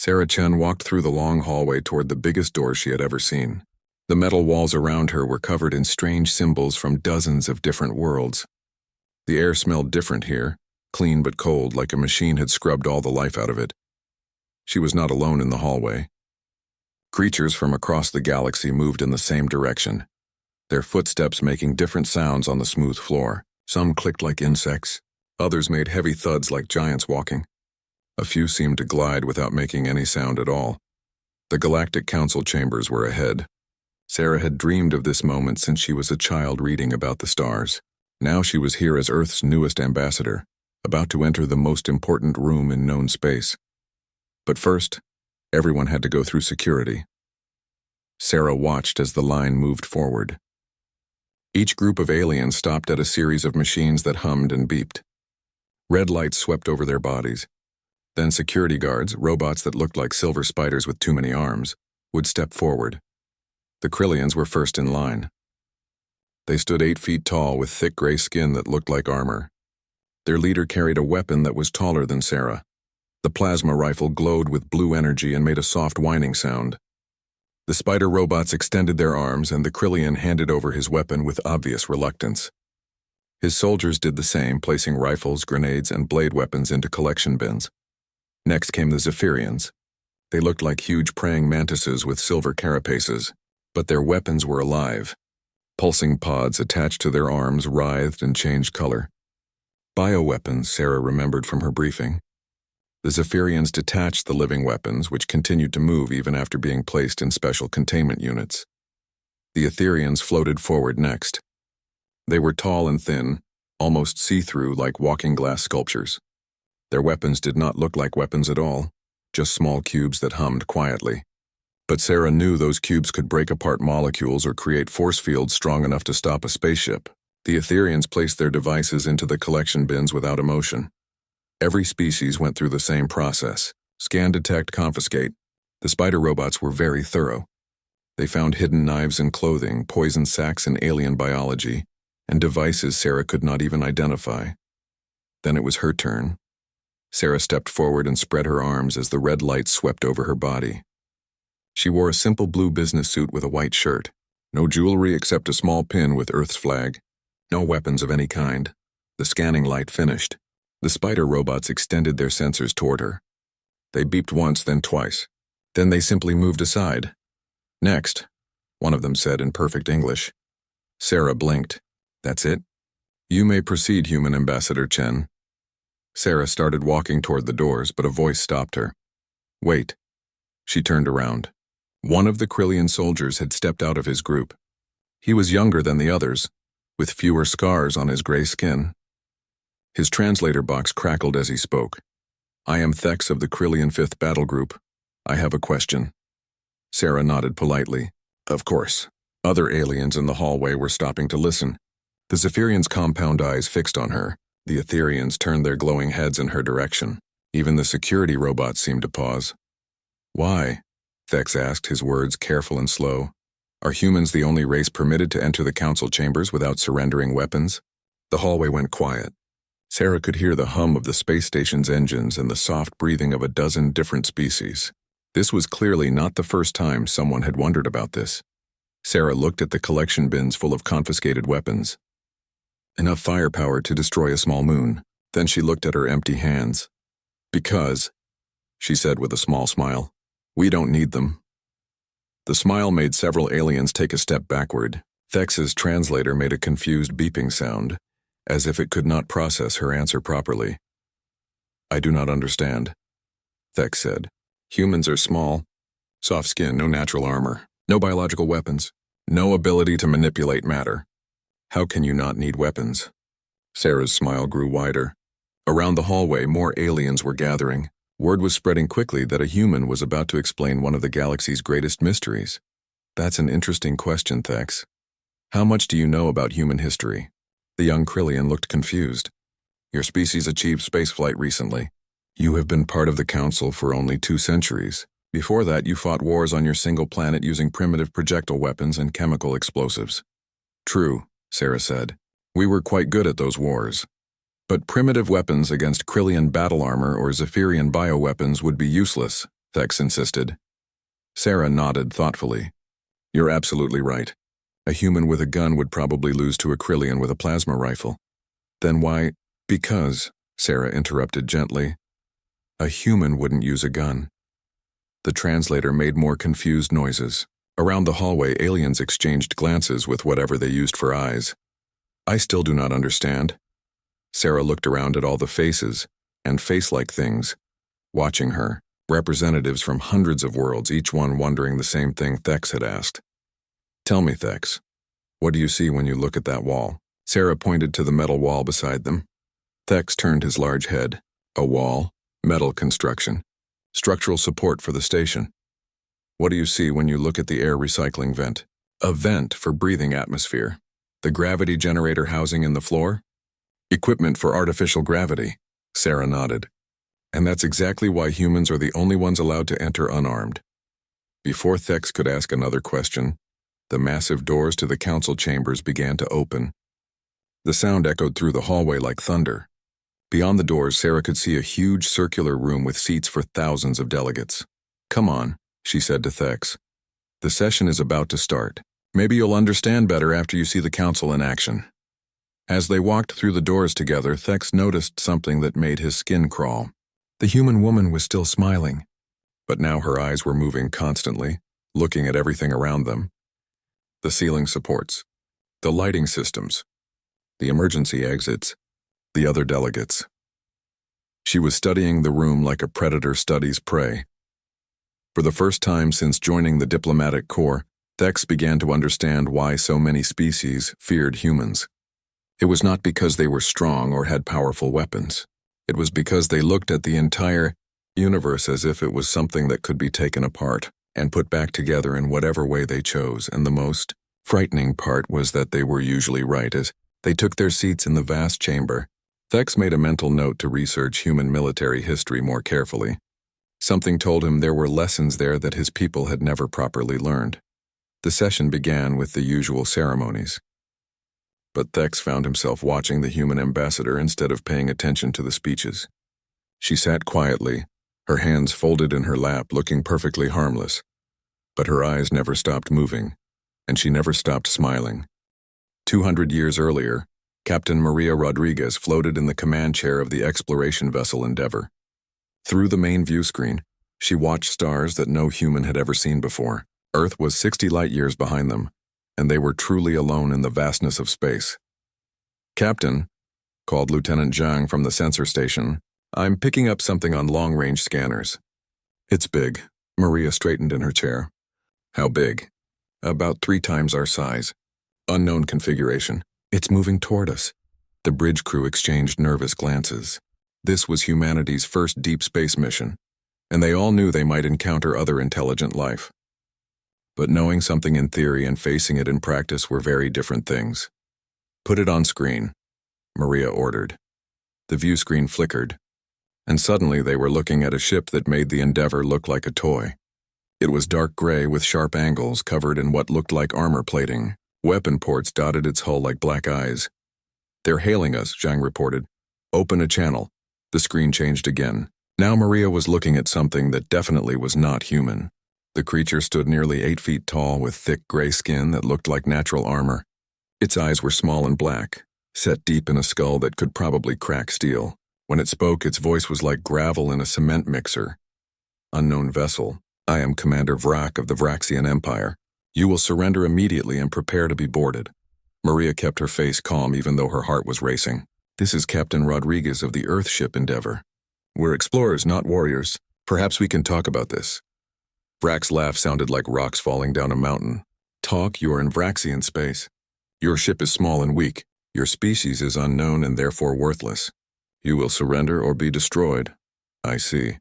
Sarah Chen walked through the long hallway toward the biggest door she had ever seen. The metal walls around her were covered in strange symbols from dozens of different worlds. The air smelled different here, clean but cold, like a machine had scrubbed all the life out of it. She was not alone in the hallway. Creatures from across the galaxy moved in the same direction, their footsteps making different sounds on the smooth floor. Some clicked like insects, others made heavy thuds like giants walking. A few seemed to glide without making any sound at all. The Galactic Council chambers were ahead. Sarah had dreamed of this moment since she was a child reading about the stars. Now she was here as Earth's newest ambassador, about to enter the most important room in known space. But first, everyone had to go through security. Sarah watched as the line moved forward. Each group of aliens stopped at a series of machines that hummed and beeped. Red lights swept over their bodies. Then security guards, robots that looked like silver spiders with too many arms, would step forward. The Krillians were first in line. They stood 8 feet tall with thick gray skin that looked like armor. Their leader carried a weapon that was taller than Sarah. The plasma rifle glowed with blue energy and made a soft whining sound. The spider robots extended their arms, and the Krillian handed over his weapon with obvious reluctance. His soldiers did the same, placing rifles, grenades, and blade weapons into collection bins. Next came the Zephyrians. They looked like huge praying mantises with silver carapaces, but their weapons were alive. Pulsing pods attached to their arms writhed and changed color. Bioweapons, Sarah remembered from her briefing. The Zephyrians detached the living weapons, which continued to move even after being placed in special containment units. The Etherians floated forward next. They were tall and thin, almost see-through like walking glass sculptures. Their weapons did not look like weapons at all, just small cubes that hummed quietly. But Sarah knew those cubes could break apart molecules or create force fields strong enough to stop a spaceship. The Etherians placed their devices into the collection bins without emotion. Every species went through the same process: scan, detect, confiscate. The spider robots were very thorough. They found hidden knives in clothing, poison sacs in alien biology, and devices Sarah could not even identify. Then it was her turn. Sarah stepped forward and spread her arms as the red light swept over her body. She wore a simple blue business suit with a white shirt. No jewelry except a small pin with Earth's flag. No weapons of any kind. The scanning light finished. The spider robots extended their sensors toward her. They beeped once, then twice. Then they simply moved aside. Next, one of them said in perfect English. Sarah blinked. That's it? You may proceed, Human Ambassador Chen. Sarah started walking toward the doors, but a voice stopped her. Wait. She turned around. One of the Krillian soldiers had stepped out of his group. He was younger than the others, with fewer scars on his gray skin. His translator box crackled as he spoke. I am Thex of the Krillian 5th Battle Group. I have a question. Sarah nodded politely. Of course. Other aliens in the hallway were stopping to listen. The Zephyrians' compound eyes fixed on her. The Etherians turned their glowing heads in her direction. Even the security robots seemed to pause. Why? Thex asked, his words careful and slow. Are humans the only race permitted to enter the council chambers without surrendering weapons? The hallway went quiet. Sarah could hear the hum of the space station's engines and the soft breathing of a dozen different species. This was clearly not the first time someone had wondered about this. Sarah looked at the collection bins full of confiscated weapons. Enough firepower to destroy a small moon. Then she looked at her empty hands. Because, she said with a small smile, we don't need them. The smile made several aliens take a step backward. Thex's translator made a confused beeping sound, as if it could not process her answer properly. I do not understand, Thex said. Humans are small, soft skin, no natural armor, no biological weapons, no ability to manipulate matter. How can you not need weapons? Sarah's smile grew wider. Around the hallway, more aliens were gathering. Word was spreading quickly that a human was about to explain one of the galaxy's greatest mysteries. That's an interesting question, Thex. How much do you know about human history? The young Krillian looked confused. Your species achieved spaceflight recently. You have been part of the Council for only 2 centuries. Before that, you fought wars on your single planet using primitive projectile weapons and chemical explosives. True, Sarah said. We were quite good at those wars. But primitive weapons against Krillian battle armor or Zephyrian bioweapons would be useless, Thex insisted. Sarah nodded thoughtfully. You're absolutely right. A human with a gun would probably lose to a Krillian with a plasma rifle. Then why? Because, Sarah interrupted gently, a human wouldn't use a gun. The translator made more confused noises. Around the hallway, aliens exchanged glances with whatever they used for eyes. I still do not understand. Sarah looked around at all the faces, and face-like things, watching her, representatives from hundreds of worlds, each one wondering the same thing Thex had asked. Tell me, Thex, what do you see when you look at that wall? Sarah pointed to the metal wall beside them. Thex turned his large head. A wall, metal construction, structural support for the station. What do you see when you look at the air recycling vent? A vent for breathing atmosphere. The gravity generator housing in the floor? Equipment for artificial gravity, Sarah nodded. And that's exactly why humans are the only ones allowed to enter unarmed. Before Thex could ask another question, the massive doors to the council chambers began to open. The sound echoed through the hallway like thunder. Beyond the doors, Sarah could see a huge circular room with seats for thousands of delegates. Come on, she said to Thex. The session is about to start. Maybe you'll understand better after you see the council in action. As they walked through the doors together, Thex noticed something that made his skin crawl. The human woman was still smiling, but now her eyes were moving constantly, looking at everything around them. The ceiling supports, the lighting systems, the emergency exits, the other delegates. She was studying the room like a predator studies prey. For the first time since joining the diplomatic corps, Thex began to understand why so many species feared humans. It was not because they were strong or had powerful weapons. It was because they looked at the entire universe as if it was something that could be taken apart and put back together in whatever way they chose, and the most frightening part was that they were usually right as they took their seats in the vast chamber. Thex made a mental note to research human military history more carefully. Something told him there were lessons there that his people had never properly learned. The session began with the usual ceremonies. But Thex found himself watching the human ambassador instead of paying attention to the speeches. She sat quietly, her hands folded in her lap, looking perfectly harmless. But her eyes never stopped moving, and she never stopped smiling. 200 years earlier, Captain Maria Rodriguez floated in the command chair of the exploration vessel Endeavour. Through the main view screen, she watched stars that no human had ever seen before. Earth was 60 light-years behind them, and they were truly alone in the vastness of space. Captain, called Lieutenant Zhang from the sensor station, I'm picking up something on long-range scanners. It's big. Maria straightened in her chair. How big? About 3 times our size. Unknown configuration. It's moving toward us. The bridge crew exchanged nervous glances. This was humanity's first deep space mission, and they all knew they might encounter other intelligent life. But knowing something in theory and facing it in practice were very different things. Put it on screen, Maria ordered. The view screen flickered, and suddenly they were looking at a ship that made the Endeavour look like a toy. It was dark gray with sharp angles covered in what looked like armor plating. Weapon ports dotted its hull like black eyes. They're hailing us, Zhang reported. Open a channel. The screen changed again. Now Maria was looking at something that definitely was not human. The creature stood nearly 8 feet tall with thick gray skin that looked like natural armor. Its eyes were small and black, set deep in a skull that could probably crack steel. When it spoke, its voice was like gravel in a cement mixer. Unknown vessel. I am Commander Vrak of the Vraxian Empire. You will surrender immediately and prepare to be boarded. Maria kept her face calm even though her heart was racing. This is Captain Rodriguez of the Earthship Endeavour. We're explorers, not warriors. Perhaps we can talk about this. Vrak's laugh sounded like rocks falling down a mountain. Talk, you are in Vraxian space. Your ship is small and weak. Your species is unknown and therefore worthless. You will surrender or be destroyed. I see.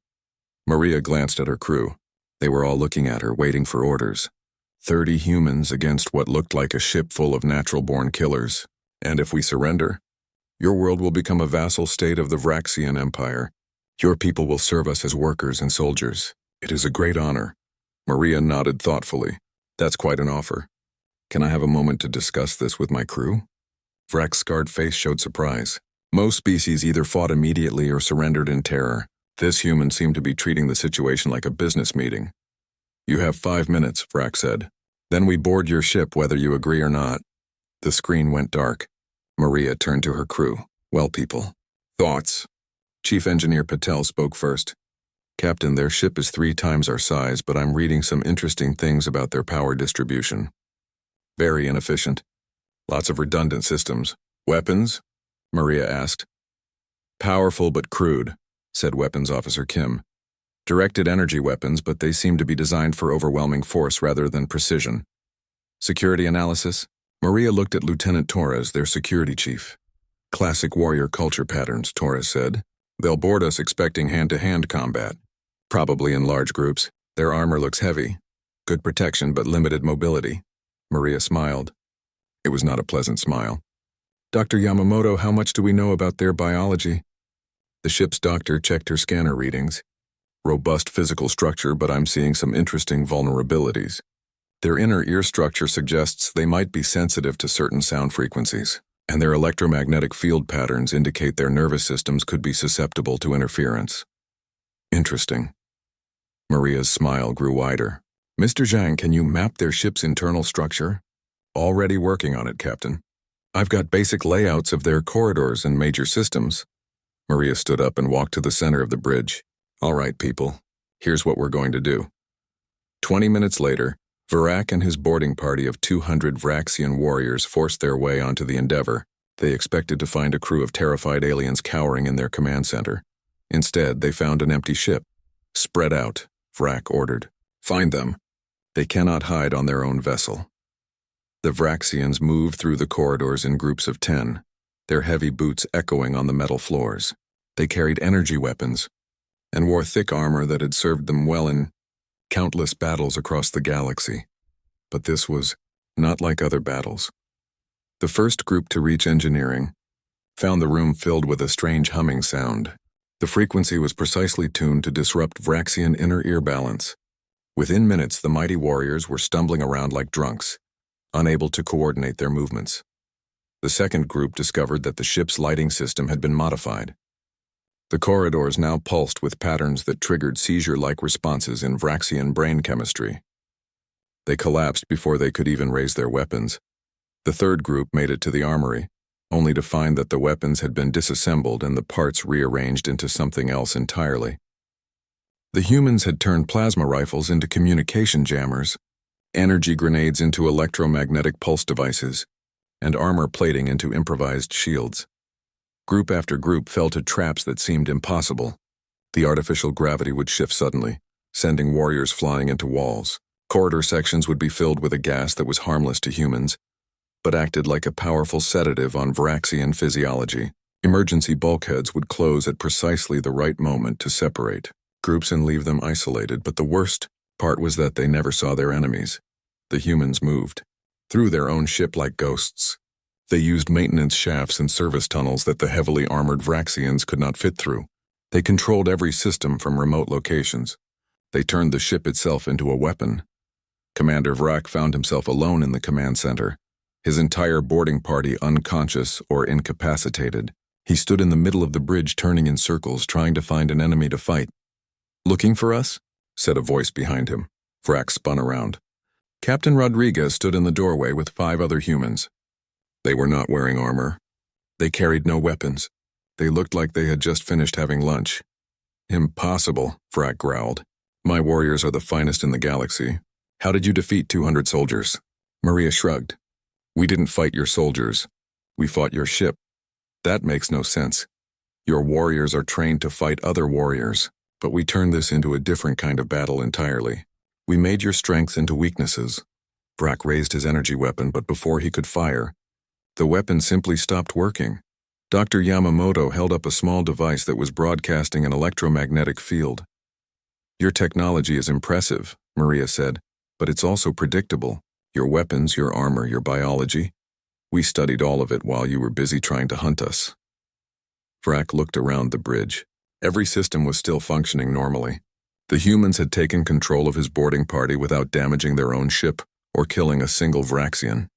Maria glanced at her crew. They were all looking at her, waiting for orders. 30 humans against what looked like a ship full of natural-born killers. And if we surrender, your world will become a vassal state of the Vraxian Empire. Your people will serve us as workers and soldiers. It is a great honor. Maria nodded thoughtfully. That's quite an offer. Can I have a moment to discuss this with my crew? Vrak's scarred face showed surprise. Most species either fought immediately or surrendered in terror. This human seemed to be treating the situation like a business meeting. "You have 5 minutes," Vrak said. "Then we board your ship whether you agree or not." The screen went dark. Maria turned to her crew. "Well, people, thoughts?" Chief Engineer Patel spoke first. "Captain, their ship is 3 times our size, but I'm reading some interesting things about their power distribution. Very inefficient. Lots of redundant systems. Weapons?" Maria asked. "Powerful but crude," said Weapons Officer Kim. "Directed energy weapons, but they seem to be designed for overwhelming force rather than precision." "Security analysis?" Maria looked at Lieutenant Torres, their security chief. "Classic warrior culture patterns," Torres said. "They'll board us expecting hand-to-hand combat. Probably in large groups. Their armor looks heavy. Good protection but limited mobility." Maria smiled. It was not a pleasant smile. "Dr. Yamamoto, how much do we know about their biology?" The ship's doctor checked her scanner readings. "Robust physical structure, but I'm seeing some interesting vulnerabilities. Their inner ear structure suggests they might be sensitive to certain sound frequencies, and their electromagnetic field patterns indicate their nervous systems could be susceptible to interference." "Interesting." Maria's smile grew wider. "Mr. Zhang, can you map their ship's internal structure?" "Already working on it, Captain. I've got basic layouts of their corridors and major systems." Maria stood up and walked to the center of the bridge. "All right, people. Here's what we're going to do." 20 minutes later, Vrak and his boarding party of 200 Vraxian warriors forced their way onto the Endeavor. They expected to find a crew of terrified aliens cowering in their command center. Instead, they found an empty ship. "Spread out," Vrak ordered. "Find them. They cannot hide on their own vessel." The Vraxians moved through the corridors in groups of 10, their heavy boots echoing on the metal floors. They carried energy weapons and wore thick armor that had served them well in countless battles across the galaxy. But this was not like other battles. The first group to reach engineering found the room filled with a strange humming sound. The frequency was precisely tuned to disrupt Vraxian inner ear balance. Within minutes, the mighty warriors were stumbling around like drunks, unable to coordinate their movements. The second group discovered that the ship's lighting system had been modified. The corridors now pulsed with patterns that triggered seizure-like responses in Vraxian brain chemistry. They collapsed before they could even raise their weapons. The third group made it to the armory, only to find that the weapons had been disassembled and the parts rearranged into something else entirely. The humans had turned plasma rifles into communication jammers, energy grenades into electromagnetic pulse devices, and armor plating into improvised shields. Group after group fell to traps that seemed impossible. The artificial gravity would shift suddenly, sending warriors flying into walls. Corridor sections would be filled with a gas that was harmless to humans, but acted like a powerful sedative on Vraxian physiology. Emergency bulkheads would close at precisely the right moment to separate groups and leave them isolated, but the worst part was that they never saw their enemies. The humans moved through their own ship like ghosts. They used maintenance shafts and service tunnels that the heavily armored Vraxians could not fit through. They controlled every system from remote locations. They turned the ship itself into a weapon. Commander Vrak found himself alone in the command center, his entire boarding party unconscious or incapacitated. He stood in the middle of the bridge turning in circles, trying to find an enemy to fight. "Looking for us?" said a voice behind him. Vrak spun around. Captain Rodriguez stood in the doorway with 5 other humans. They were not wearing armor. They carried no weapons. They looked like they had just finished having lunch. "Impossible," Vrak growled. "My warriors are the finest in the galaxy. How did you defeat 200 soldiers?" Maria shrugged. "We didn't fight your soldiers. We fought your ship. That makes no sense. Your warriors are trained to fight other warriors, but we turned this into a different kind of battle entirely. We made your strengths into weaknesses." Vrak raised his energy weapon, but before he could fire, the weapon simply stopped working. Dr. Yamamoto held up a small device that was broadcasting an electromagnetic field. "Your technology is impressive," Maria said, "but it's also predictable. Your weapons, your armor, your biology. We studied all of it while you were busy trying to hunt us." Vrak looked around the bridge. Every system was still functioning normally. The humans had taken control of his boarding party without damaging their own ship or killing a single Vraxian.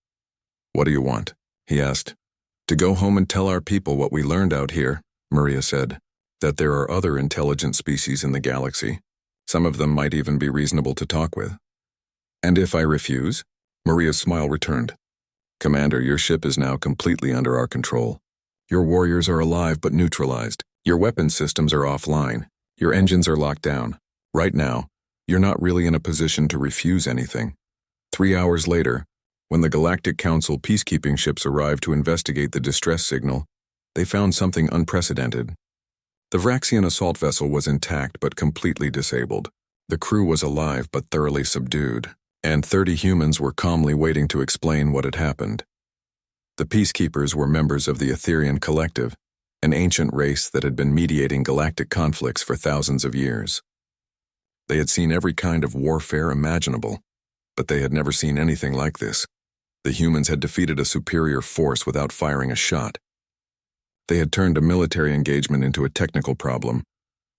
"What do you want?" he asked. "To go home and tell our people what we learned out here," Maria said. that there are other intelligent species in the galaxy. Some of them might even be reasonable to talk with. And if I refuse? Maria's smile returned. Commander, your ship is now completely under our control. Your warriors are alive but neutralized. Your weapon systems are offline. Your engines are locked down. Right now, you're not really in a position to refuse anything. 3 hours later, when the Galactic Council peacekeeping ships arrived to investigate the distress signal, they found something unprecedented. The Vraxian assault vessel was intact but completely disabled. The crew was alive but thoroughly subdued, and 30 humans were calmly waiting to explain what had happened. The peacekeepers were members of the Etherian Collective, an ancient race that had been mediating galactic conflicts for thousands of years. They had seen every kind of warfare imaginable, but they had never seen anything like this. The humans had defeated a superior force without firing a shot. They had turned a military engagement into a technical problem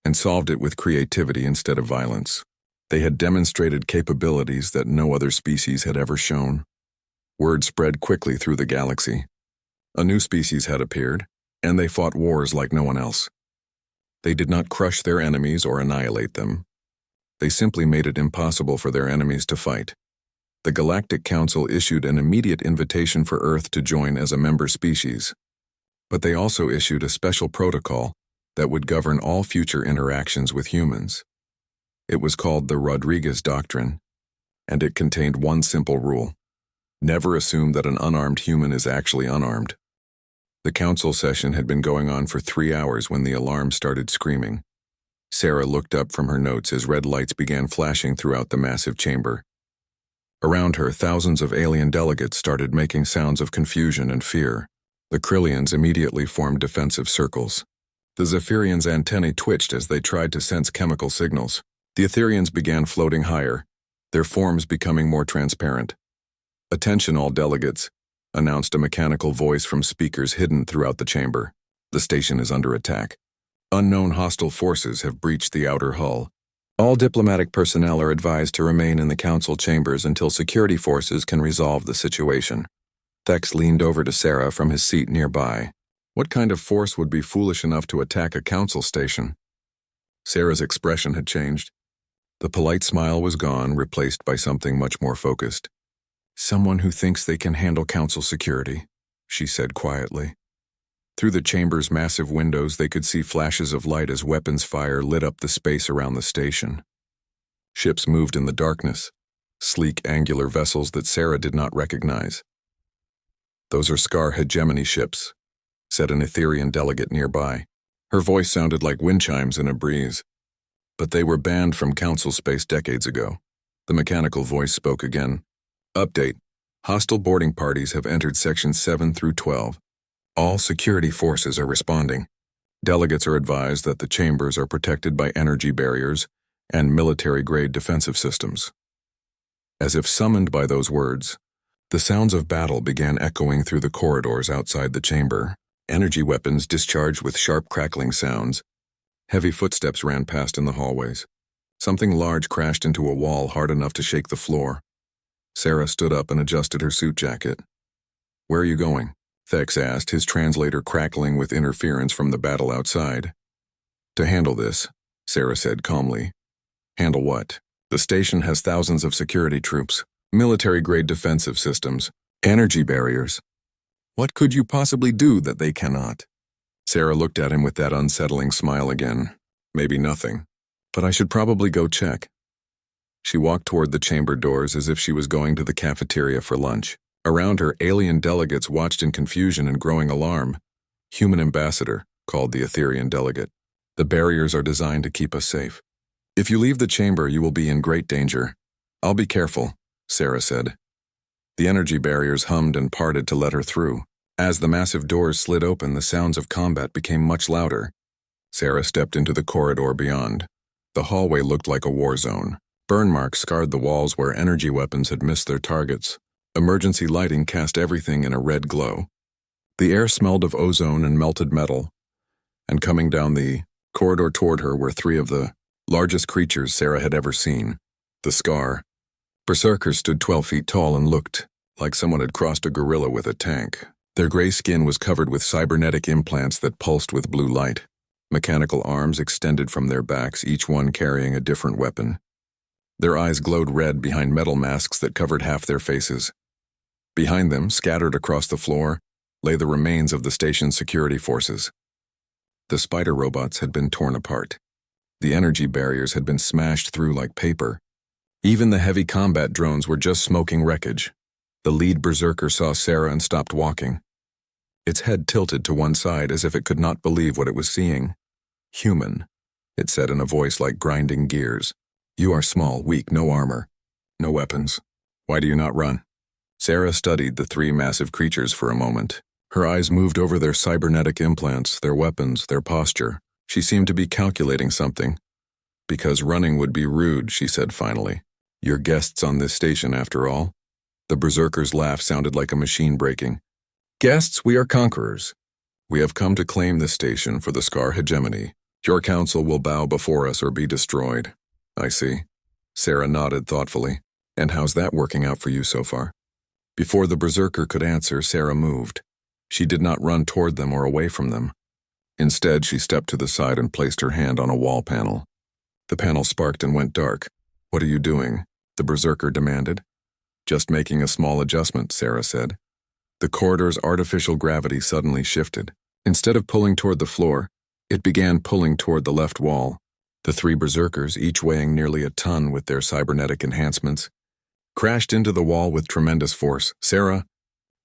and solved it with creativity instead of violence. They had demonstrated capabilities that no other species had ever shown. Word spread quickly through the galaxy. A new species had appeared, and they fought wars like no one else. They did not crush their enemies or annihilate them. They simply made it impossible for their enemies to fight. The Galactic Council issued an immediate invitation for Earth to join as a member species, but they also issued a special protocol that would govern all future interactions with humans. It was called the Rodriguez Doctrine, and it contained one simple rule: never assume that an unarmed human is actually unarmed. The council session had been going on for 3 hours when the alarm started screaming. Sarah looked up from her notes as red lights began flashing throughout the massive chamber. Around her, thousands of alien delegates started making sounds of confusion and fear. The Krillians immediately formed defensive circles. The Zephyrians' antennae twitched as they tried to sense chemical signals. The Etherians began floating higher, their forms becoming more transparent. "Attention all delegates," announced a mechanical voice from speakers hidden throughout the chamber. "The station is under attack. Unknown hostile forces have breached the outer hull. All diplomatic personnel are advised to remain in the council chambers until security forces can resolve the situation." Thex leaned over to Sarah from his seat nearby. What kind of force would be foolish enough to attack a council station? Sarah's expression had changed. The polite smile was gone, replaced by something much more focused. "Someone who thinks they can handle council security," she said quietly. Through the chamber's massive windows, they could see flashes of light as weapons fire lit up the space around the station. Ships moved in the darkness, sleek angular vessels that Sarah did not recognize. "Those are Scar hegemony ships," said an Etherian delegate nearby. Her voice sounded like wind chimes in a breeze. "But they were banned from council space decades ago." The mechanical voice spoke again. "Update. Hostile boarding parties have entered sections 7 through 12. All security forces are responding. Delegates are advised that the chambers are protected by energy barriers and military-grade defensive systems." As if summoned by those words, the sounds of battle began echoing through the corridors outside the chamber. Energy weapons discharged with sharp crackling sounds. Heavy footsteps ran past in the hallways. Something large crashed into a wall hard enough to shake the floor. Sarah stood up and adjusted her suit jacket. "Where are you going?" Thex asked, his translator crackling with interference from the battle outside. "To handle this," Sarah said calmly. "Handle what?" "The station has thousands of security troops, military-grade defensive systems, energy barriers. What could you possibly do that they cannot?" Sarah looked at him with that unsettling smile again. "Maybe nothing. But I should probably go check." She walked toward the chamber doors as if she was going to the cafeteria for lunch. Around her, alien delegates watched in confusion and growing alarm. "Human ambassador," called the Etherian delegate. "The barriers are designed to keep us safe. If you leave the chamber, you will be in great danger." "I'll be careful," Sarah said. The energy barriers hummed and parted to let her through. As the massive doors slid open, the sounds of combat became much louder. Sarah stepped into the corridor beyond. The hallway looked like a war zone. Burn marks scarred the walls where energy weapons had missed their targets. Emergency lighting cast everything in a red glow. The air smelled of ozone and melted metal, and coming down the corridor toward her were 3 of the largest creatures Sarah had ever seen. The Scar. Berserkers stood 12 feet tall and looked like someone had crossed a gorilla with a tank. Their gray skin was covered with cybernetic implants that pulsed with blue light. Mechanical arms extended from their backs, each one carrying a different weapon. Their eyes glowed red behind metal masks that covered half their faces. Behind them, scattered across the floor, lay the remains of the station's security forces. The spider robots had been torn apart. The energy barriers had been smashed through like paper. Even the heavy combat drones were just smoking wreckage. The lead berserker saw Sarah and stopped walking. Its head tilted to one side as if it could not believe what it was seeing. "Human," it said in a voice like grinding gears. "You are small, weak, no armor, no weapons. Why do you not run?" Sarah studied the three massive creatures for a moment. Her eyes moved over their cybernetic implants, their weapons, their posture. She seemed to be calculating something. "Because running would be rude," she said finally. "You're guests on this station, after all." The berserker's laugh sounded like a machine breaking. "Guests, we are conquerors. We have come to claim this station for the Scar hegemony. Your council will bow before us or be destroyed." "I see." Sarah nodded thoughtfully. "And how's that working out for you so far?" Before the berserker could answer, Sarah moved. She did not run toward them or away from them. Instead, she stepped to the side and placed her hand on a wall panel. The panel sparked and went dark. "What are you doing?" the berserker demanded. "Just making a small adjustment," Sarah said. The corridor's artificial gravity suddenly shifted. Instead of pulling toward the floor, it began pulling toward the left wall. The three berserkers, each weighing nearly a ton with their cybernetic enhancements, crashed into the wall with tremendous force. Sarah,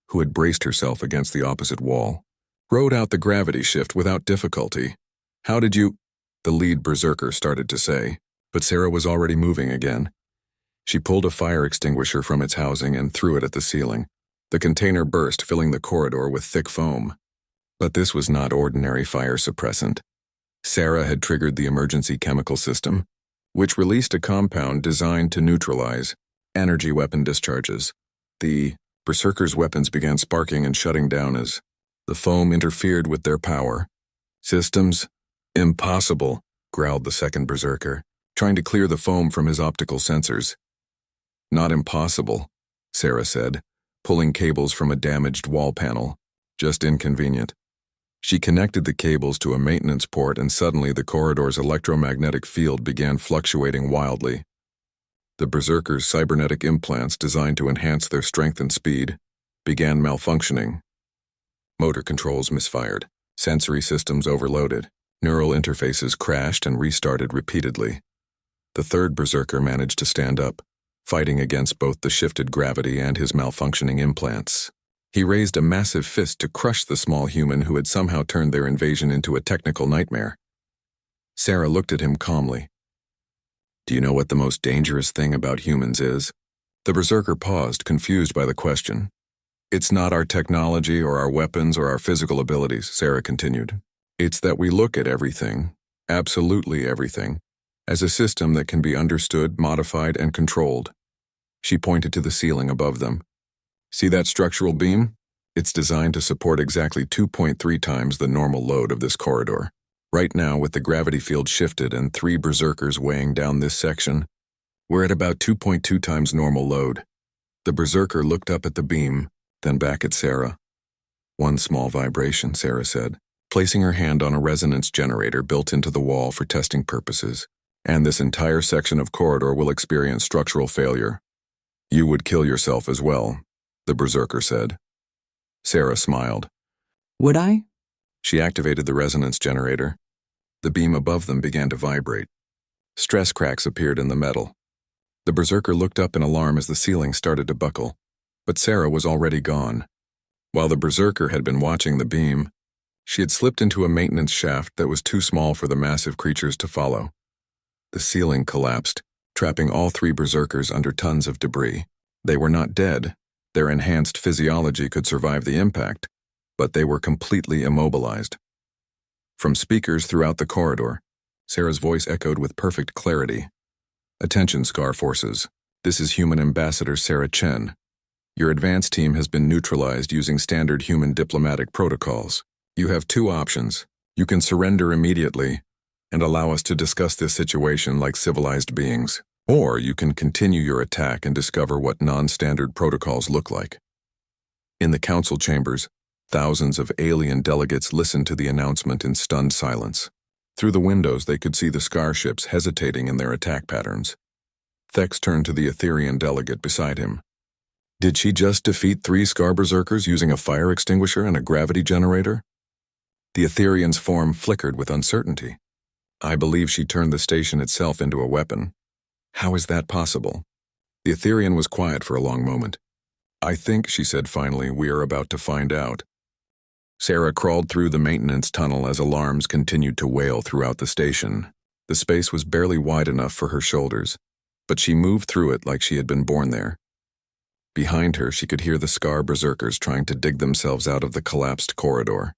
who had braced herself against the opposite wall, rode out the gravity shift without difficulty. "How did you—" the lead berserker started to say, but Sarah was already moving again. She pulled a fire extinguisher from its housing and threw it at the ceiling. The container burst, filling the corridor with thick foam. But this was not ordinary fire suppressant. Sarah had triggered the emergency chemical system, which released a compound designed to neutralize energy weapon discharges. The berserkers' weapons began sparking and shutting down as the foam interfered with their power. "Systems? Impossible," growled the second berserker, trying to clear the foam from his optical sensors. "Not impossible," Sarah said, pulling cables from a damaged wall panel. "Just inconvenient." She connected the cables to a maintenance port, and suddenly the corridor's electromagnetic field began fluctuating wildly. The berserkers' cybernetic implants, designed to enhance their strength and speed, began malfunctioning. Motor controls misfired, sensory systems overloaded, neural interfaces crashed and restarted repeatedly. The third berserker managed to stand up, fighting against both the shifted gravity and his malfunctioning implants. He raised a massive fist to crush the small human who had somehow turned their invasion into a technical nightmare. Sarah looked at him calmly. "Do you know what the most dangerous thing about humans is?" The berserker paused, confused by the question. "It's not our technology or our weapons or our physical abilities," Sarah continued. "It's that we look at everything, absolutely everything, as a system that can be understood, modified, and controlled." She pointed to the ceiling above them. "See that structural beam? It's designed to support exactly 2.3 times the normal load of this corridor. Right now, with the gravity field shifted and 3 berserkers weighing down this section, we're at about 2.2 times normal load." The berserker looked up at the beam, then back at Sarah. "One small vibration," Sarah said, placing her hand on a resonance generator built into the wall for testing purposes, "and this entire section of corridor will experience structural failure. You would kill yourself as well," the berserker said. Sarah smiled. "Would I?" She activated the resonance generator. The beam above them began to vibrate. Stress cracks appeared in the metal. The berserker looked up in alarm as the ceiling started to buckle, but Sarah was already gone. While the berserker had been watching the beam, she had slipped into a maintenance shaft that was too small for the massive creatures to follow. The ceiling collapsed, trapping all 3 berserkers under tons of debris. They were not dead. Their enhanced physiology could survive the impact, but they were completely immobilized. From speakers throughout the corridor, Sarah's voice echoed with perfect clarity. "Attention, Scar Forces. This is Human Ambassador Sarah Chen. Your advance team has been neutralized using standard human diplomatic protocols. You have 2 options. You can surrender immediately and allow us to discuss this situation like civilized beings, or you can continue your attack and discover what non-standard protocols look like." In the council chambers, thousands of alien delegates listened to the announcement in stunned silence. Through the windows, they could see the Scar ships hesitating in their attack patterns. Thex turned to the Etherean delegate beside him. Did she just defeat 3 Scar Berserkers using a fire extinguisher and a gravity generator? The Etherean's form flickered with uncertainty. I believe she turned the station itself into a weapon. How is that possible? The Etherean was quiet for a long moment. I think, she said finally, we are about to find out. Sarah crawled through the maintenance tunnel as alarms continued to wail throughout the station. The space was barely wide enough for her shoulders, but she moved through it like she had been born there. Behind her, she could hear the Scar Berserkers trying to dig themselves out of the collapsed corridor.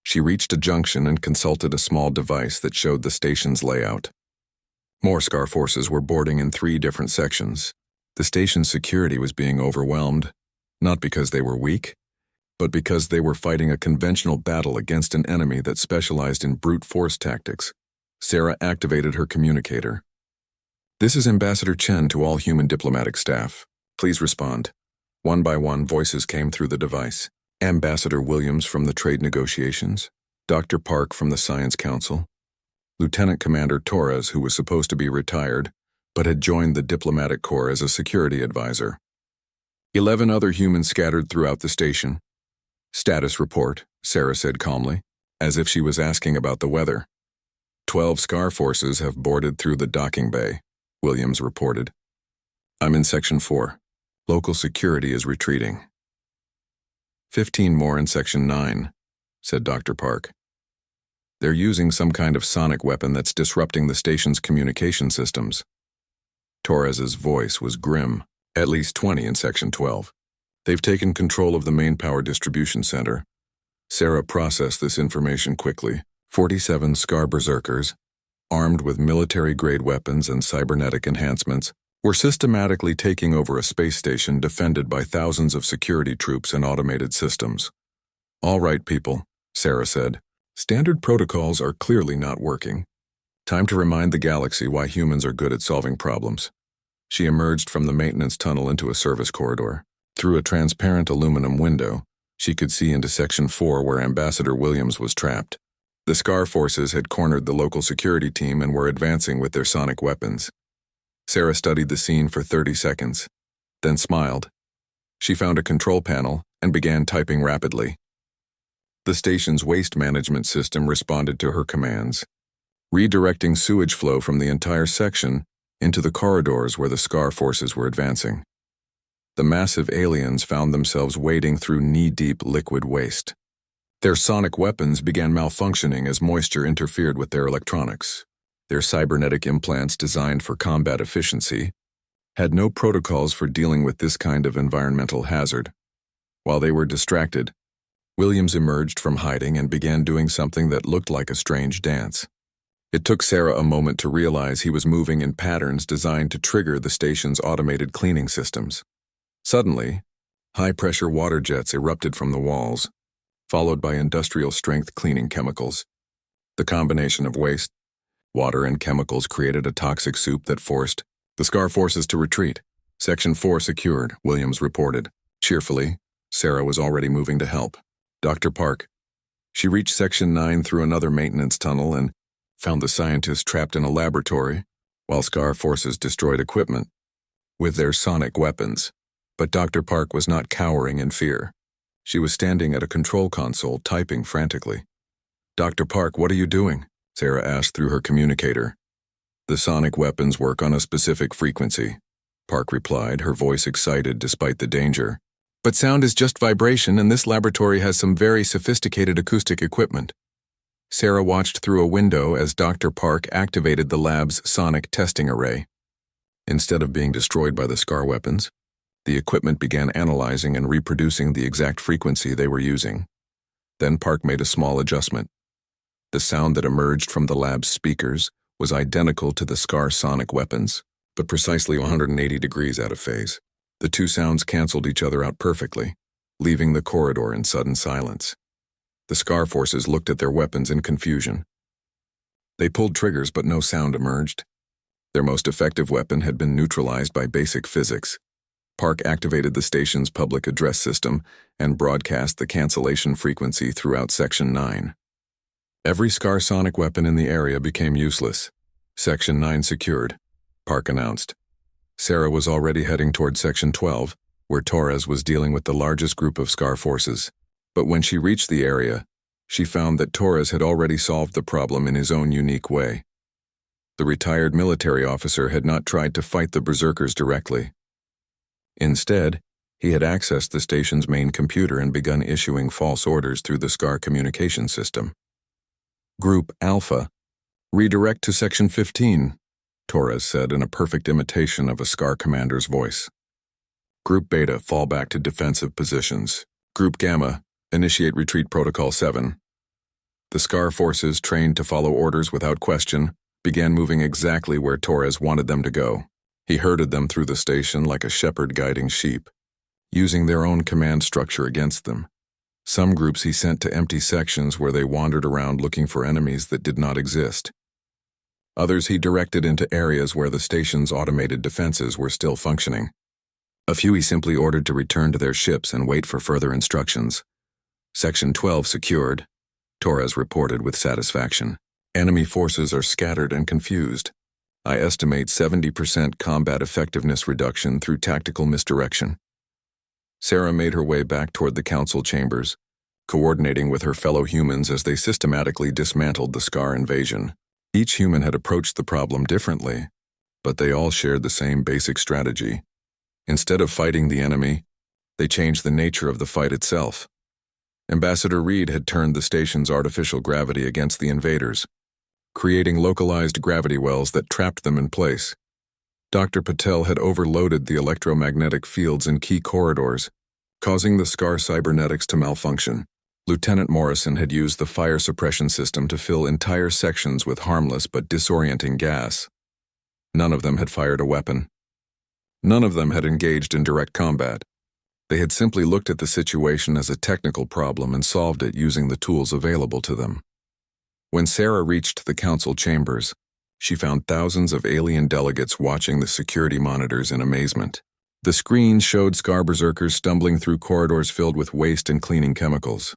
She reached a junction and consulted a small device that showed the station's layout. More Scar forces were boarding in 3 different sections. The station's security was being overwhelmed, not because they were weak, but because they were fighting a conventional battle against an enemy that specialized in brute force tactics. Sarah activated her communicator. This is Ambassador Chen to all human diplomatic staff. Please respond. One by one, voices came through the device. Ambassador Williams from the Trade Negotiations, Dr. Park from the Science Council, Lieutenant Commander Torres, who was supposed to be retired, but had joined the diplomatic corps as a security advisor. 11 other humans scattered throughout the station. Status report, Sarah said calmly, as if she was asking about the weather. 12 Scar forces have boarded through the docking bay, Williams reported. I'm in Section 4. Local security is retreating. 15 more in Section 9, said Dr. Park. They're using some kind of sonic weapon that's disrupting the station's communication systems. Torres's voice was grim. At least 20 in Section 12. They've taken control of the main power distribution center. Sarah processed this information quickly. 47 Scar Berserkers, armed with military-grade weapons and cybernetic enhancements, were systematically taking over a space station defended by thousands of security troops and automated systems. All right, people, Sarah said. Standard protocols are clearly not working. Time to remind the galaxy why humans are good at solving problems. She emerged from the maintenance tunnel into a service corridor. Through a transparent aluminum window, she could see into Section 4 where Ambassador Williams was trapped. The Scar forces had cornered the local security team and were advancing with their sonic weapons. Sarah studied the scene for 30 seconds, then smiled. She found a control panel and began typing rapidly. The station's waste management system responded to her commands, redirecting sewage flow from the entire section into the corridors where the Scar forces were advancing. The massive aliens found themselves wading through knee-deep liquid waste. Their sonic weapons began malfunctioning as moisture interfered with their electronics. Their cybernetic implants, designed for combat efficiency, had no protocols for dealing with this kind of environmental hazard. While they were distracted, Williams emerged from hiding and began doing something that looked like a strange dance. It took Sarah a moment to realize he was moving in patterns designed to trigger the station's automated cleaning systems. Suddenly, high-pressure water jets erupted from the walls, followed by industrial-strength cleaning chemicals. The combination of waste, water, and chemicals created a toxic soup that forced the Scar forces to retreat. Section 4 secured, Williams reported. Cheerfully, Sarah was already moving to help. Dr. Park. She reached Section 9 through another maintenance tunnel and found the scientists trapped in a laboratory, while Scar forces destroyed equipment with their sonic weapons. But Dr. Park was not cowering in fear. She was standing at a control console, typing frantically. Dr. Park, what are you doing? Sarah asked through her communicator. The sonic weapons work on a specific frequency, Park replied, her voice excited despite the danger. But sound is just vibration, and this laboratory has some very sophisticated acoustic equipment. Sarah watched through a window as Dr. Park activated the lab's sonic testing array. Instead of being destroyed by the Scar weapons, the equipment began analyzing and reproducing the exact frequency they were using. Then Park made a small adjustment. The sound that emerged from the lab's speakers was identical to the Scar sonic weapons, but precisely 180 degrees out of phase. The two sounds canceled each other out perfectly, leaving the corridor in sudden silence. The Scar forces looked at their weapons in confusion. They pulled triggers, but no sound emerged. Their most effective weapon had been neutralized by basic physics. Park activated the station's public address system and broadcast the cancellation frequency throughout Section 9. Every Scar sonic weapon in the area became useless. Section 9 secured, Park announced. Sarah was already heading toward Section 12, where Torres was dealing with the largest group of Scar forces. But when she reached the area, she found that Torres had already solved the problem in his own unique way. The retired military officer had not tried to fight the berserkers directly. Instead, he had accessed the station's main computer and begun issuing false orders through the Scar communication system. Group Alpha, redirect to Section 15, Torres said in a perfect imitation of a Scar commander's voice. Group Beta, fall back to defensive positions. Group Gamma, initiate retreat Protocol 7. The Scar forces, trained to follow orders without question, began moving exactly where Torres wanted them to go. He herded them through the station like a shepherd guiding sheep, using their own command structure against them. Some groups he sent to empty sections where they wandered around looking for enemies that did not exist. Others he directed into areas where the station's automated defenses were still functioning. A few he simply ordered to return to their ships and wait for further instructions. Section 12 secured, Torres reported with satisfaction. Enemy forces are scattered and confused. I estimate 70% combat effectiveness reduction through tactical misdirection. Sarah made her way back toward the council chambers, coordinating with her fellow humans as they systematically dismantled the Scar invasion. Each human had approached the problem differently, but they all shared the same basic strategy. Instead of fighting the enemy, they changed the nature of the fight itself. Ambassador Reed had turned the station's artificial gravity against the invaders, creating localized gravity wells that trapped them in place. Dr. Patel had overloaded the electromagnetic fields in key corridors, causing the Scar cybernetics to malfunction. Lieutenant Morrison had used the fire suppression system to fill entire sections with harmless but disorienting gas. None of them had fired a weapon. None of them had engaged in direct combat. They had simply looked at the situation as a technical problem and solved it using the tools available to them. When Sarah reached the council chambers, she found thousands of alien delegates watching the security monitors in amazement. The screen showed Scar berserkers stumbling through corridors filled with waste and cleaning chemicals,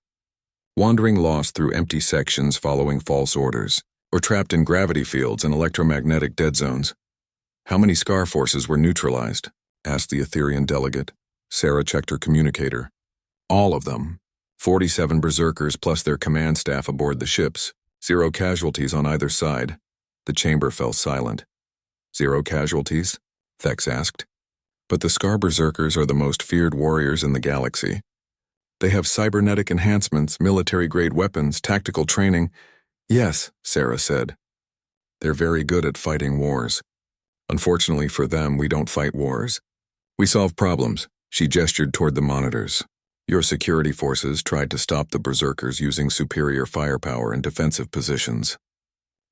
wandering lost through empty sections following false orders, or trapped in gravity fields and electromagnetic dead zones. How many Scar forces were neutralized? Asked the Etherean delegate. Sarah checked her communicator. All of them. 47 berserkers plus their command staff aboard the ships. 0 casualties on either side. The chamber fell silent. 0 casualties? Thex asked. But the Scar berserkers are the most feared warriors in the galaxy. They have cybernetic enhancements, military-grade weapons, tactical training. Yes, Sarah said. They're very good at fighting wars. Unfortunately for them, we don't fight wars. We solve problems. She gestured toward the monitors. Your security forces tried to stop the berserkers using superior firepower and defensive positions.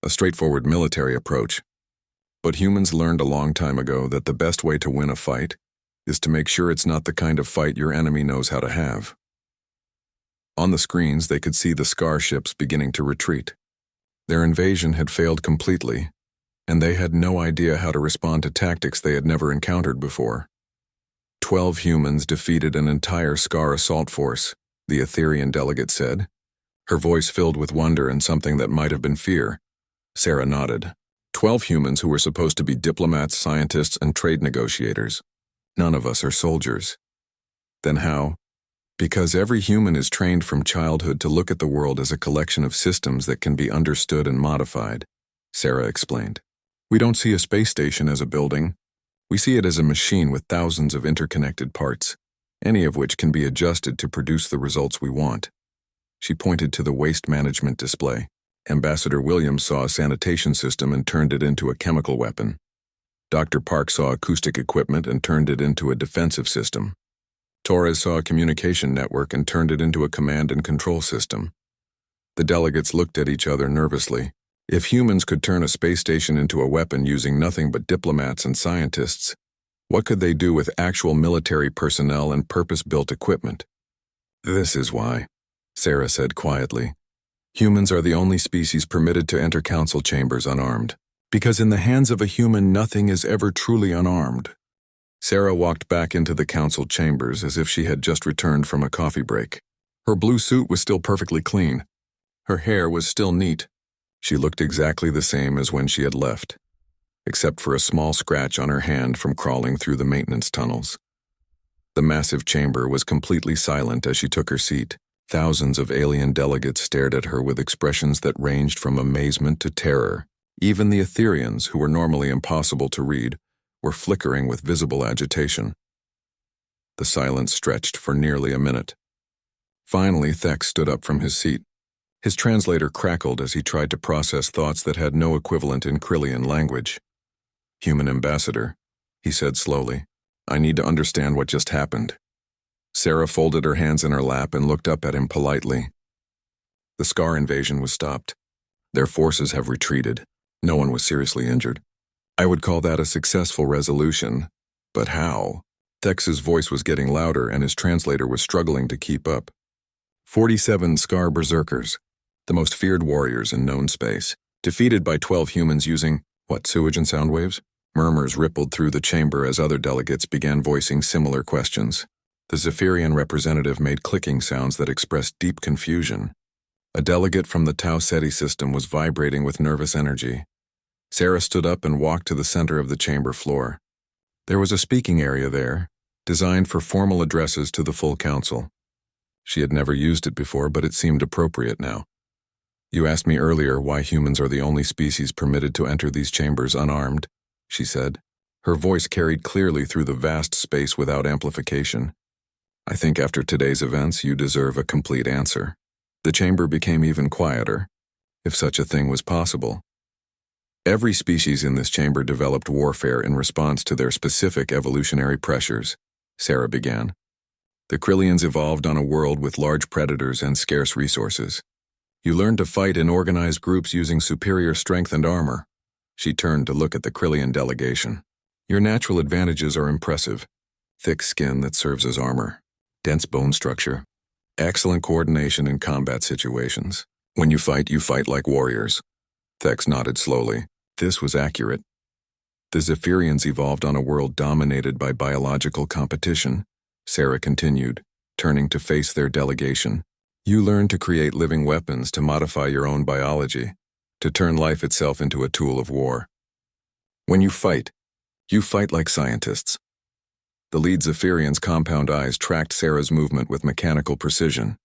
A straightforward military approach. But humans learned a long time ago that the best way to win a fight is to make sure it's not the kind of fight your enemy knows how to have. On the screens, they could see the Scar ships beginning to retreat. Their invasion had failed completely, and they had no idea how to respond to tactics they had never encountered before. 12 humans defeated an entire Scar assault force, the Etherean delegate said, her voice filled with wonder and something that might have been fear. Sarah nodded. 12 humans who were supposed to be diplomats, scientists, and trade negotiators. None of us are soldiers. Then how? Because every human is trained from childhood to look at the world as a collection of systems that can be understood and modified, Sarah explained. We don't see a space station as a building. We see it as a machine with thousands of interconnected parts, any of which can be adjusted to produce the results we want. She pointed to the waste management display. Ambassador Williams saw a sanitation system and turned it into a chemical weapon. Dr. Park saw acoustic equipment and turned it into a defensive system. Torres saw a communication network and turned it into a command and control system. The delegates looked at each other nervously. If humans could turn a space station into a weapon using nothing but diplomats and scientists, what could they do with actual military personnel and purpose-built equipment? This is why, Sarah said quietly. Humans are the only species permitted to enter council chambers unarmed, because in the hands of a human nothing is ever truly unarmed. Sarah walked back into the council chambers as if she had just returned from a coffee break. Her blue suit was still perfectly clean. Her hair was still neat. She looked exactly the same as when she had left, except for a small scratch on her hand from crawling through the maintenance tunnels. The massive chamber was completely silent as she took her seat. Thousands of alien delegates stared at her with expressions that ranged from amazement to terror. Even the Etherians, who were normally impossible to read, were flickering with visible agitation. The silence stretched for nearly a minute. Finally, Thex stood up from his seat. His translator crackled as he tried to process thoughts that had no equivalent in Krillian language. "Human ambassador," he said slowly, "I need to understand what just happened." Sarah folded her hands in her lap and looked up at him politely. "The Scar invasion was stopped. Their forces have retreated. No one was seriously injured. I would call that a successful resolution. But how?" Thex's voice was getting louder and his translator was struggling to keep up. 47 Scar Berserkers, the most feared warriors in known space, defeated by 12 humans using, sewage and sound waves? Murmurs rippled through the chamber as other delegates began voicing similar questions. The Zephyrian representative made clicking sounds that expressed deep confusion. A delegate from the Tau Ceti system was vibrating with nervous energy. Sarah stood up and walked to the center of the chamber floor. There was a speaking area there, designed for formal addresses to the full council. She had never used it before, but it seemed appropriate now. "You asked me earlier why humans are the only species permitted to enter these chambers unarmed," she said. Her voice carried clearly through the vast space without amplification. "I think after today's events, you deserve a complete answer." The chamber became even quieter, if such a thing was possible. Every species in this chamber developed warfare in response to their specific evolutionary pressures, Sarah began. The Krillians evolved on a world with large predators and scarce resources. You learned to fight in organized groups using superior strength and armor. She turned to look at the Krillian delegation. Your natural advantages are impressive. Thick skin that serves as armor, dense bone structure, excellent coordination in combat situations. When you fight like warriors. Thex nodded slowly. This was accurate. The Zephyrians evolved on a world dominated by biological competition, Sarah continued, turning to face their delegation. You learned to create living weapons to modify your own biology, to turn life itself into a tool of war. When you fight like scientists. The lead Zephyrian's compound eyes tracked Sarah's movement with mechanical precision.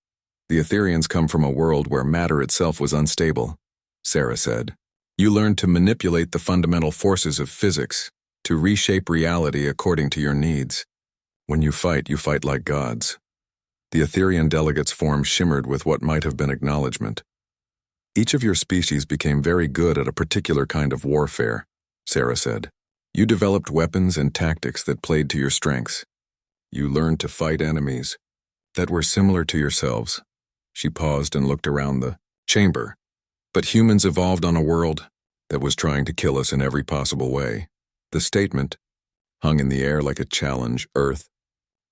The Etherians come from a world where matter itself was unstable, Sarah said. You learned to manipulate the fundamental forces of physics, to reshape reality according to your needs. When you fight like gods. The Etherian delegates' form shimmered with what might have been acknowledgement. Each of your species became very good at a particular kind of warfare, Sarah said. You developed weapons and tactics that played to your strengths. You learned to fight enemies that were similar to yourselves. She paused and looked around the chamber. But humans evolved on a world that was trying to kill us in every possible way. The statement, hung in the air like a challenge, Earth,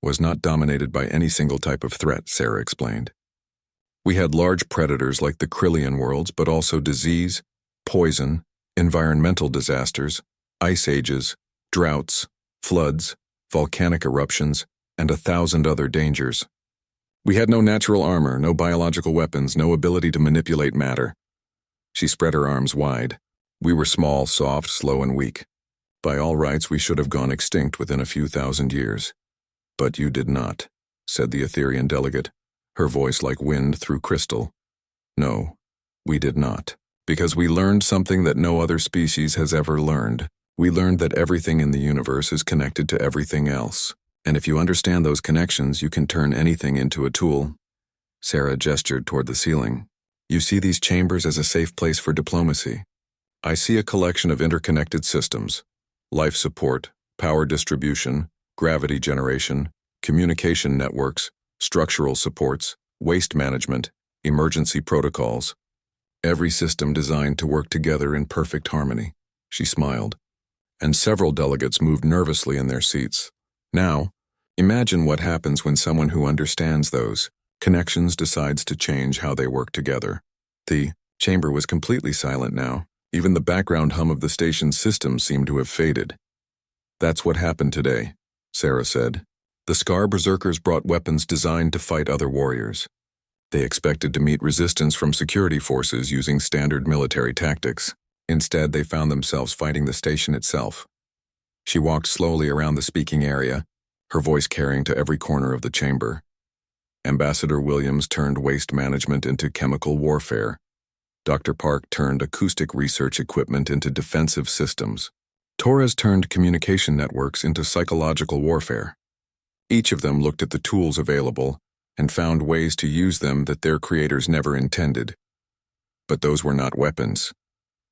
was not dominated by any single type of threat, Sarah explained. We had large predators like the Krillian worlds, but also disease, poison, environmental disasters, ice ages, droughts, floods, volcanic eruptions, and 1,000 other dangers. We had no natural armor, no biological weapons, no ability to manipulate matter. She spread her arms wide. We were small, soft, slow, and weak. By all rights, we should have gone extinct within a few thousand years. But you did not, said the Etherian delegate, her voice like wind through crystal. No, we did not. Because we learned something that no other species has ever learned. We learned that everything in the universe is connected to everything else. And if you understand those connections, you can turn anything into a tool. Sarah gestured toward the ceiling. You see these chambers as a safe place for diplomacy. I see a collection of interconnected systems. Life support, power distribution, gravity generation, communication networks, structural supports, waste management, emergency protocols. Every system designed to work together in perfect harmony. She smiled. And several delegates moved nervously in their seats. Now, imagine what happens when someone who understands those connections decides to change how they work together. The chamber was completely silent now. Even the background hum of the station's system seemed to have faded. That's what happened today, Sarah said. The Scar Berserkers brought weapons designed to fight other warriors. They expected to meet resistance from security forces using standard military tactics. Instead, they found themselves fighting the station itself. She walked slowly around the speaking area, her voice carrying to every corner of the chamber. Ambassador Williams turned waste management into chemical warfare. Dr. Park turned acoustic research equipment into defensive systems. Torres turned communication networks into psychological warfare. Each of them looked at the tools available and found ways to use them that their creators never intended. But those were not weapons,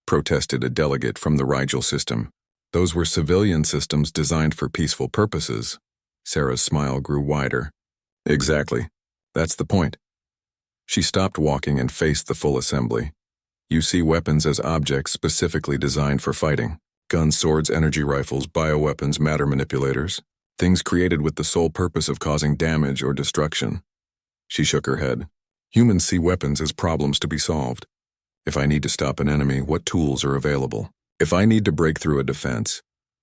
protested a delegate from the Rigel system. Those were civilian systems designed for peaceful purposes. Sarah's smile grew wider. Exactly. That's the point. She stopped walking and faced the full assembly. You see weapons as objects specifically designed for fighting. Guns, swords, energy rifles, bioweapons, matter manipulators. Things created with the sole purpose of causing damage or destruction. She shook her head. Humans see weapons as problems to be solved. If I need to stop an enemy, what tools are available? If I need to break through a defense,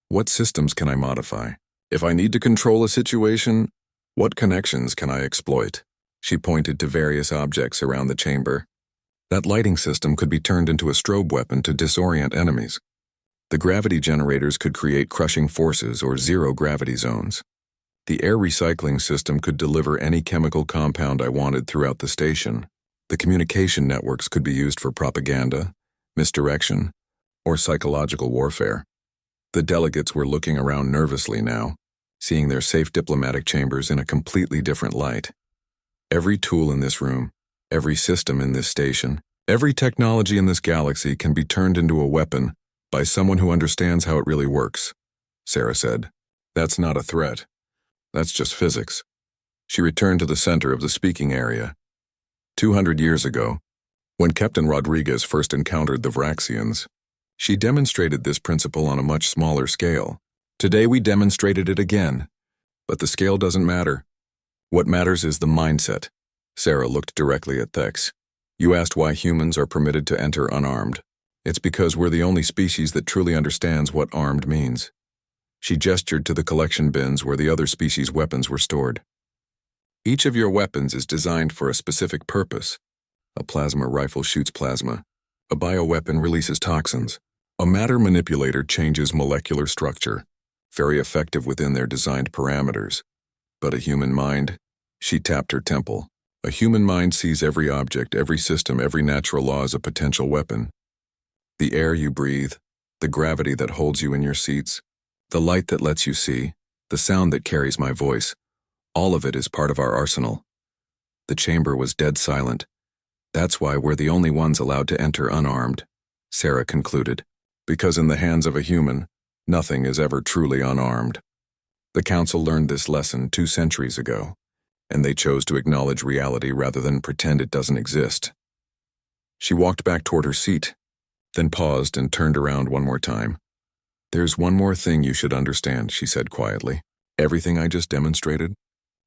what systems can I modify? If I need to control a situation, what connections can I exploit? She pointed to various objects around the chamber. That lighting system could be turned into a strobe weapon to disorient enemies. The gravity generators could create crushing forces or zero-gravity zones. The air recycling system could deliver any chemical compound I wanted throughout the station. The communication networks could be used for propaganda, misdirection, or psychological warfare. The delegates were looking around nervously now, seeing their safe diplomatic chambers in a completely different light. Every tool in this room, every system in this station, every technology in this galaxy can be turned into a weapon by someone who understands how it really works, Sarah said. That's not a threat. That's just physics. She returned to the center of the speaking area. 200 years ago, when Captain Rodriguez first encountered the Vraxians, she demonstrated this principle on a much smaller scale. Today we demonstrated it again, but the scale doesn't matter. What matters is the mindset. Sarah looked directly at Thex. You asked why humans are permitted to enter unarmed. It's because we're the only species that truly understands what armed means. She gestured to the collection bins where the other species' weapons were stored. Each of your weapons is designed for a specific purpose. A plasma rifle shoots plasma. A bioweapon releases toxins. A matter manipulator changes molecular structure, very effective within their designed parameters. But a human mind, she tapped her temple. A human mind sees every object, every system, every natural law as a potential weapon. The air you breathe, the gravity that holds you in your seats, the light that lets you see, the sound that carries my voice, all of it is part of our arsenal. The chamber was dead silent. That's why we're the only ones allowed to enter unarmed, Sarah concluded, because in the hands of a human, nothing is ever truly unarmed. The Council learned this lesson 2 centuries ago, and they chose to acknowledge reality rather than pretend it doesn't exist. She walked back toward her seat, then paused and turned around one more time. There's one more thing you should understand, she said quietly. Everything I just demonstrated,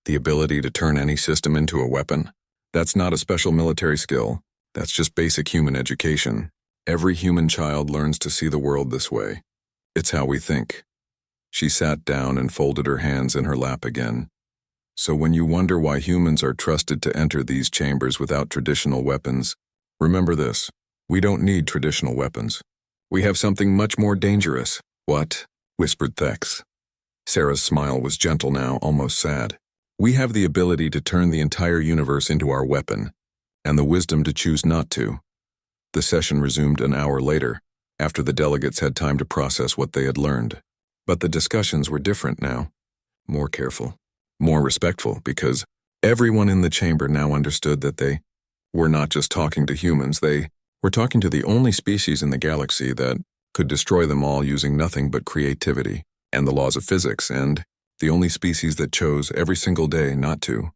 the ability to turn any system into a weapon, that's not a special military skill. That's just basic human education. Every human child learns to see the world this way. It's how we think. She sat down and folded her hands in her lap again. So when you wonder why humans are trusted to enter these chambers without traditional weapons, remember this. We don't need traditional weapons. We have something much more dangerous. What? Whispered Thex. Sarah's smile was gentle now, almost sad. We have the ability to turn the entire universe into our weapon, and the wisdom to choose not to. The session resumed an hour later, after the delegates had time to process what they had learned. But the discussions were different now. More careful, more respectful, because everyone in the chamber now understood that they were not just talking to humans, they were talking to the only species in the galaxy that could destroy them all using nothing but creativity and the laws of physics, and the only species that chose every single day not to.